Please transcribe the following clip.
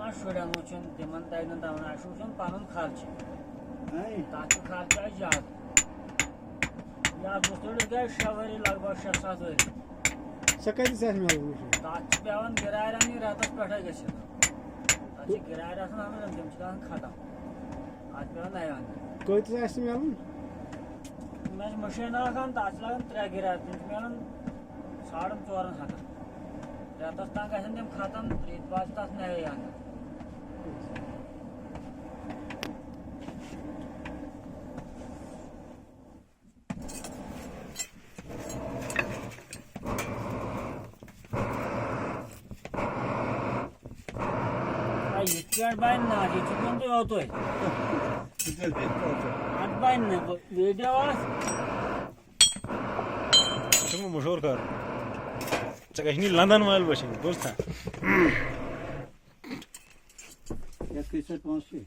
पेवान शुरन वुचन तिमन तगन दवन आशु वुचन पनुन खर्च तक खर्च ज्यादा या मुस्तुर गए 6 वरी लगभग 6-7 वरी सह कत मिल तक पेवान किराय रन रतस पे गि किराय रन तम खत्म आज पे नया कत मिल मे मशीन आन तक लगन 3 किराय तम मिलान 4.5 हथ रतस तक गम खत्म रेत बाद तथ नए आन ये बन ना ये चुन तो होतो है आज बन वीडियो तुम मशहूर कर चकनी लंदन वाल बशी दोस्त या कैसे पहुंचे